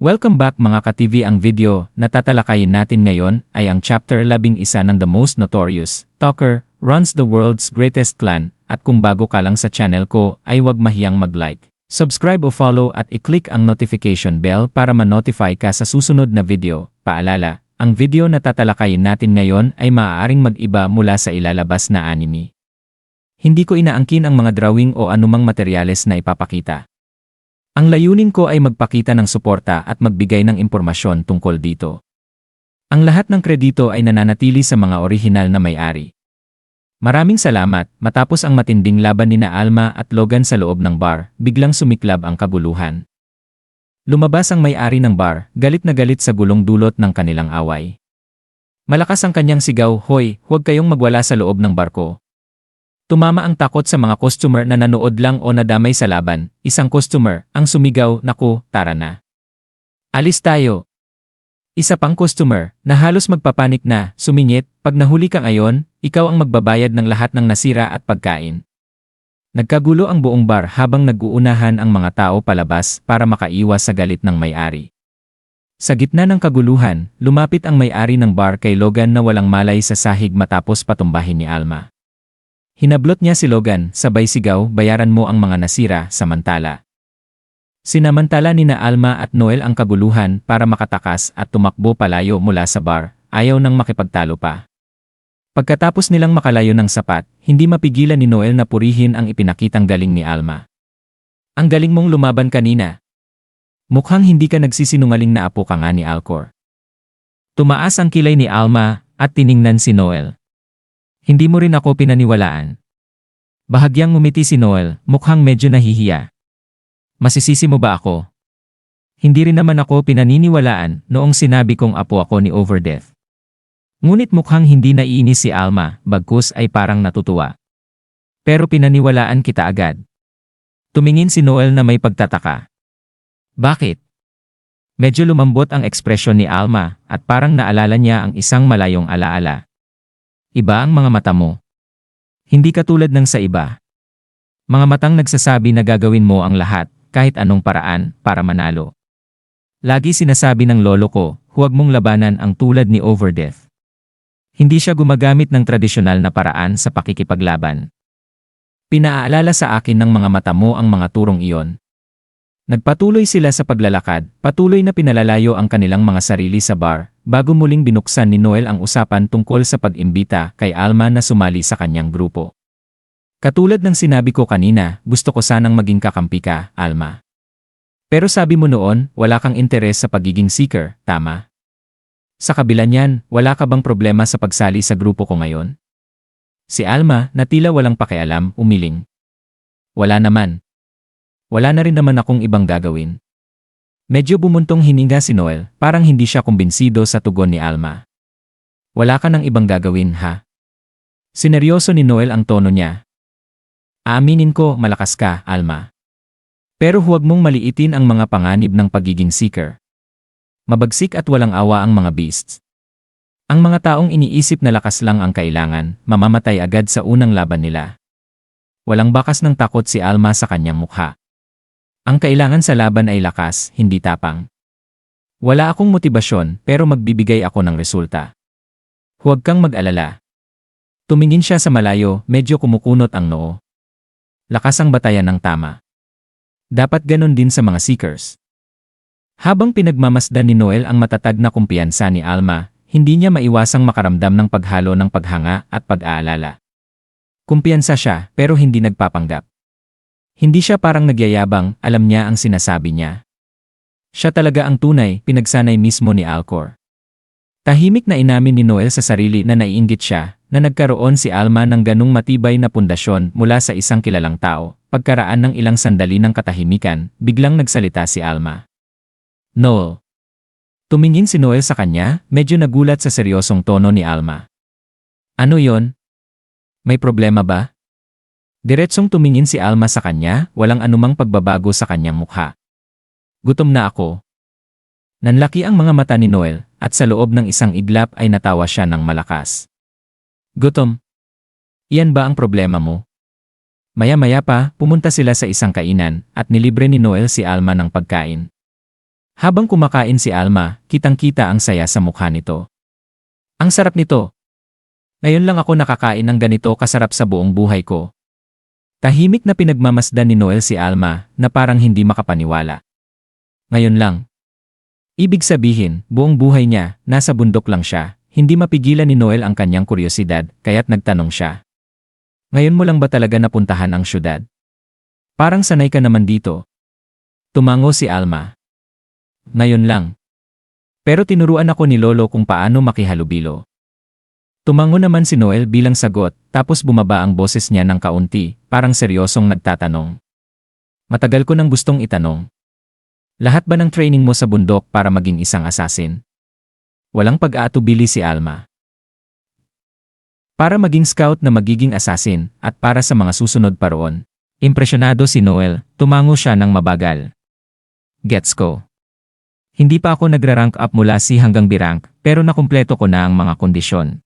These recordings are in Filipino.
Welcome back mga ka-TV. Ang video na tatalakayin natin ngayon ay ang chapter 11 ng The Most Notorious Talker Runs the World's Greatest Clan. At kung bago ka lang sa channel ko ay huwag mahiyang mag-like, subscribe o follow at i-click ang notification bell para ma-notify ka sa susunod na video. Paalala, ang video na tatalakayin natin ngayon ay maaaring mag-iba mula sa ilalabas na anime. Hindi ko inaangkin ang mga drawing o anumang materyales na ipapakita. Ang layunin ko ay magpakita ng suporta at magbigay ng impormasyon tungkol dito. Ang lahat ng kredito ay nananatili sa mga orihinal na may-ari. Maraming salamat. Matapos ang matinding laban nina Alma at Logan sa loob ng bar, biglang sumiklab ang kaguluhan. Lumabas ang may-ari ng bar, galit na galit sa gulong dulot ng kanilang away. Malakas ang kanyang sigaw, "Hoy, huwag kayong magwala sa loob ng bar ko." Tumama ang takot sa mga customer na nanood lang o nadamay sa laban. Isang customer ang sumigaw, "Naku, tara na. Alis tayo." Isa pang customer na halos magpapanik na sumingit, "Pag nahuli ka ngayon, ikaw ang magbabayad ng lahat ng nasira at pagkain." Nagkagulo ang buong bar habang nag-uunahan ang mga tao palabas para makaiwas sa galit ng may-ari. Sa gitna ng kaguluhan, lumapit ang may-ari ng bar kay Logan na walang malay sa sahig matapos patumbahin ni Alma. Hinablot niya si Logan, sabay sigaw, "Bayaran mo ang mga nasira." Samantala, sinamantala nina Alma at Noel ang kaguluhan para makatakas at tumakbo palayo mula sa bar, ayaw nang makipagtalo pa. Pagkatapos nilang makalayo ng sapat, hindi mapigilan ni Noel na purihin ang ipinakitang galing ni Alma. "Ang galing mong lumaban kanina. Mukhang hindi ka nagsisinungaling na apo ka nga ni Alcor." Tumaas ang kilay ni Alma at tiningnan si Noel. "Hindi mo rin ako pinaniwalaan." Bahagyang ngumiti si Noel, mukhang medyo nahihiya. "Masisisi mo ba ako? Hindi rin naman ako pinaniniwalaan noong sinabi kong apo ako ni Overdeath." Ngunit mukhang hindi naiinis si Alma, bagkus ay parang natutuwa. "Pero pinaniwalaan kita agad." Tumingin si Noel na may pagtataka. "Bakit?" Medyo lumambot ang ekspresyon ni Alma at parang naalala niya ang isang malayong alaala. "Iba ang mga mata mo. Hindi katulad ng sa iba. Mga matang nagsasabi na gagawin mo ang lahat, kahit anong paraan, para manalo. Lagi sinasabi ng lolo ko, huwag mong labanan ang tulad ni Overdeath. Hindi siya gumagamit ng tradisyonal na paraan sa pakikipaglaban. Pinaalala sa akin ng mga mata mo ang mga turong iyon." Nagpatuloy sila sa paglalakad, patuloy na pinalalayo ang kanilang mga sarili sa bar, bago muling binuksan ni Noel ang usapan tungkol sa pag-imbita kay Alma na sumali sa kanyang grupo. "Katulad ng sinabi ko kanina, gusto ko sanang maging kakampi ka, Alma. Pero sabi mo noon, wala kang interes sa pagiging seeker, tama? Sa kabila niyan, wala ka bang problema sa pagsali sa grupo ko ngayon?" Si Alma, na tila walang pakialam, umiling. "Wala naman. Wala na rin naman akong ibang gagawin." Medyo bumuntong hininga si Noel, parang hindi siya kumbinsido sa tugon ni Alma. "Wala ka nang ibang gagawin, ha?" Sineryoso ni Noel ang tono niya. "Aaminin ko, malakas ka, Alma. Pero huwag mong maliitin ang mga panganib ng pagiging seeker. Mabagsik at walang awa ang mga beasts. Ang mga taong iniisip na lakas lang ang kailangan, mamamatay agad sa unang laban nila." Walang bakas ng takot si Alma sa kanyang mukha. "Ang kailangan sa laban ay lakas, hindi tapang. Wala akong motibasyon pero magbibigay ako ng resulta. Huwag kang mag-alala." Tumingin siya sa malayo, medyo kumukunot ang noo. Lakas ang batayan ng tama. Dapat ganon din sa mga seekers. Habang pinagmamasdan ni Noel ang matatag na kumpiyansa ni Alma, hindi niya maiwasang makaramdam ng paghalo ng paghanga at pag-aalala. Kumpiyansa siya pero hindi nagpapanggap. Hindi siya parang nagyayabang, alam niya ang sinasabi niya. Siya talaga ang tunay, pinagsanay mismo ni Alcor. Tahimik na inamin ni Noel sa sarili na naiinggit siya, na nagkaroon si Alma ng ganung matibay na pundasyon mula sa isang kilalang tao. Pagkaraan ng ilang sandali ng katahimikan, biglang nagsalita si Alma. "Noel." Tumingin si Noel sa kanya, medyo nagulat sa seryosong tono ni Alma. "Ano yon? May problema ba?" Diretsong tumingin si Alma sa kanya, walang anumang pagbabago sa kanyang mukha. "Gutom na ako." Nanlaki ang mga mata ni Noel, at sa loob ng isang iglap ay natawa siya ng malakas. "Gutom? Iyan ba ang problema mo?" Maya-maya pa, pumunta sila sa isang kainan, at nilibre ni Noel si Alma ng pagkain. Habang kumakain si Alma, kitang-kita ang saya sa mukha nito. Ang sarap nito. Ngayon lang ako nakakain ng ganito kasarap sa buong buhay ko. Tahimik na pinagmamasdan ni Noel si Alma na parang hindi makapaniwala. Ngayon lang. Ibig sabihin, buong buhay niya, nasa bundok lang siya, hindi mapigilan ni Noel ang kanyang kuryosidad, kaya't nagtanong siya. Ngayon mo lang ba talaga napuntahan ang syudad? Parang sanay ka naman dito. Tumango si Alma. Ngayon lang. Pero tinuruan ako ni Lolo kung paano makihalubilo. Tumango naman si Noel bilang sagot, tapos bumaba ang boses niya ng kaunti, parang seryosong nagtatanong. Matagal ko nang gustong itanong. Lahat ba ng training mo sa bundok para maging isang assassin? Walang pag-aatubili si Alma. Para maging scout na magiging assassin at para sa mga susunod pa roon. Impresyonado si Noel, tumango siya ng mabagal. Gets ko. Hindi pa ako nagra-rank up mula C hanggang B rank, pero nakumpleto ko na ang mga kondisyon.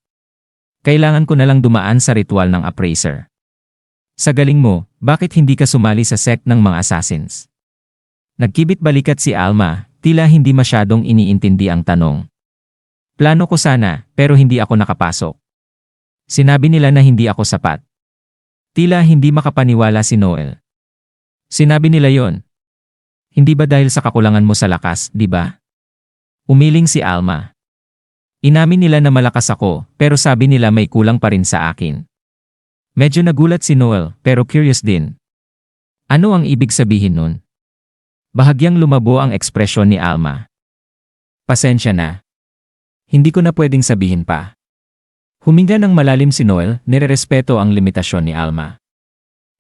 Kailangan ko na lang dumaan sa ritual ng appraiser. Sa galing mo, bakit hindi ka sumali sa sect ng mga assassins? Nagkibit balikat si Alma, tila hindi masyadong iniintindi ang tanong. Plano ko sana, pero hindi ako nakapasok. Sinabi nila na hindi ako sapat. Tila hindi makapaniwala si Noel. Sinabi nila yon. Hindi ba dahil sa kakulangan mo sa lakas, di ba? Umiling si Alma. Inamin nila na malakas ako, pero sabi nila may kulang pa rin sa akin. Medyo nagulat si Noel, pero curious din. Ano ang ibig sabihin nun? Bahagyang lumabo ang ekspresyon ni Alma. Pasensya na. Hindi ko na pwedeng sabihin pa. Huminga ng malalim si Noel, nirerespeto ang limitasyon ni Alma.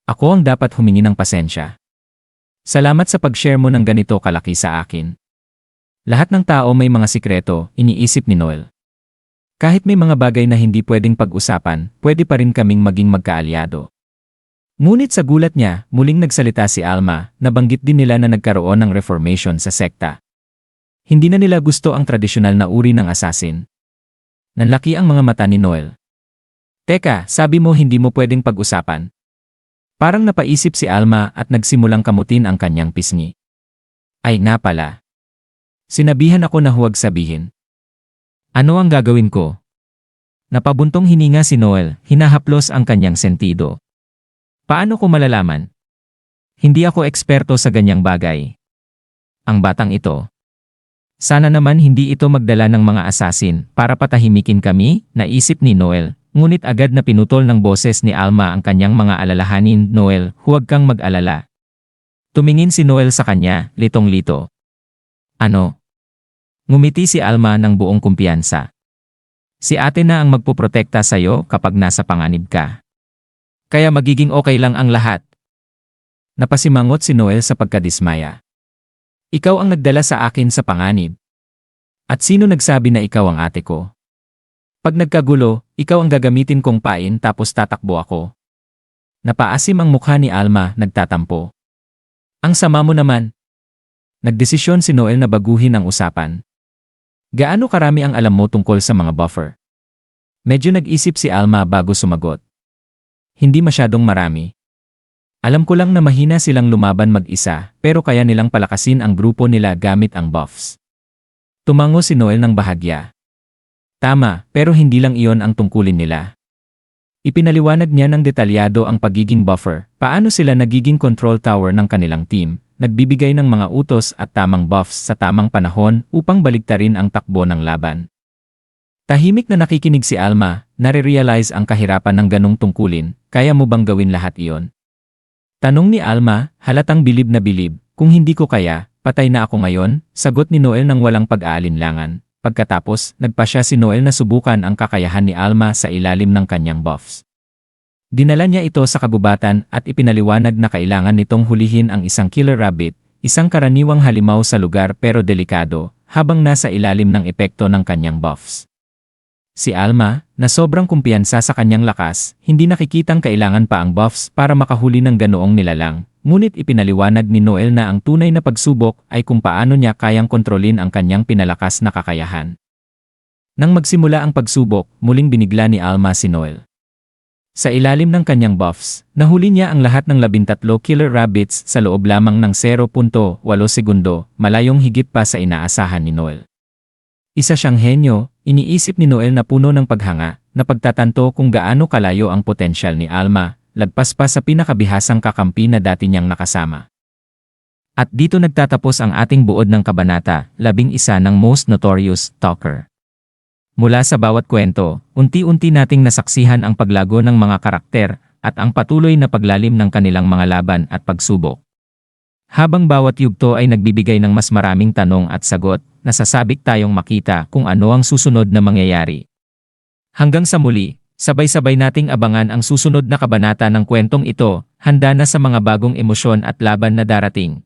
Ako ang dapat humingi ng pasensya. Salamat sa pag-share mo ng ganito kalaki sa akin. Lahat ng tao may mga sikreto, iniisip ni Noel. Kahit may mga bagay na hindi pwedeng pag-usapan, pwede pa rin kaming maging magkaalyado. Ngunit sa gulat niya, muling nagsalita si Alma, nabanggit din nila na nagkaroon ng reformation sa sekta. Hindi na nila gusto ang tradisyonal na uri ng assassin. Nanlaki ang mga mata ni Noel. Teka, sabi mo hindi mo pwedeng pag-usapan. Parang napaisip si Alma at nagsimulang kamutin ang kanyang pisngi. Ay nga pala. Sinabihan ako na huwag sabihin. Ano ang gagawin ko? Napabuntong hininga si Noel, hinahaplos ang kanyang sentido. Paano ko malalaman? Hindi ako eksperto sa ganyang bagay. Ang batang ito. Sana naman hindi ito magdala ng mga assassin para patahimikin kami, naisip ni Noel, ngunit agad na pinutol ng boses ni Alma ang kanyang mga alalahanin. Noel, huwag kang mag-alala. Tumingin si Noel sa kanya, litong-lito. Ano? Ngumiti si Alma ng buong kumpiyansa. Si ate na ang magpoprotekta sa'yo kapag nasa panganib ka. Kaya magiging okay lang ang lahat. Napasimangot si Noel sa pagkadismaya. Ikaw ang nagdala sa akin sa panganib. At sino nagsabi na ikaw ang ate ko? Pag nagkagulo, ikaw ang gagamitin kong pain tapos tatakbo ako. Napaasim ang mukha ni Alma, nagtatampo. Ang sama mo naman. Nagdesisyon si Noel na baguhin ang usapan. Gaano karami ang alam mo tungkol sa mga buffer? Medyo nag-isip si Alma bago sumagot. Hindi masyadong marami. Alam ko lang na mahina silang lumaban mag-isa, pero kaya nilang palakasin ang grupo nila gamit ang buffs. Tumango si Noel ng bahagya. Tama, pero hindi lang iyon ang tungkulin nila. Ipinaliwanag niya ng detalyado ang pagiging buffer, paano sila nagiging control tower ng kanilang team, nagbibigay ng mga utos at tamang buffs sa tamang panahon upang baligtarin ang takbo ng laban. Tahimik na nakikinig si Alma, nare-realize ang kahirapan ng ganong tungkulin, kaya mo bang gawin lahat iyon? Tanong ni Alma, halatang bilib na bilib, kung hindi ko kaya, patay na ako ngayon, sagot ni Noel ng walang pag-aalinlangan. Pagkatapos, nagpasya si Noel na subukan ang kakayahan ni Alma sa ilalim ng kanyang buffs. Dinala niya ito sa kabubatan at ipinaliwanag na kailangan nitong hulihin ang isang killer rabbit, isang karaniwang halimaw sa lugar pero delikado, habang nasa ilalim ng epekto ng kanyang buffs. Si Alma, na sobrang kumpiyansa sa kanyang lakas, hindi nakikitang kailangan pa ang buffs para makahuli ng ganoong nilalang, ngunit ipinaliwanag ni Noel na ang tunay na pagsubok ay kung paano niya kayang kontrolin ang kanyang pinalakas na kakayahan. Nang magsimula ang pagsubok, muling binigla ni Alma si Noel. Sa ilalim ng kanyang buffs, nahuli niya ang lahat ng 13 killer rabbits sa loob lamang ng 0.8 segundo, malayong higit pa sa inaasahan ni Noel. Isa siyang henyo, iniisip ni Noel na puno ng paghanga, na pagtatanto kung gaano kalayo ang potensyal ni Alma, lagpas pa sa pinakabihasang kakampi na dati niyang nakasama. At dito nagtatapos ang ating buod ng kabanata, 11 ng Most Notorious Stalker. Mula sa bawat kwento, unti-unti nating nasaksihan ang paglago ng mga karakter at ang patuloy na paglalim ng kanilang mga laban at pagsubok. Habang bawat yugto ay nagbibigay ng mas maraming tanong at sagot, nasasabik tayong makita kung ano ang susunod na mangyayari. Hanggang sa muli, sabay-sabay nating abangan ang susunod na kabanata ng kwentong ito, handa na sa mga bagong emosyon at laban na darating.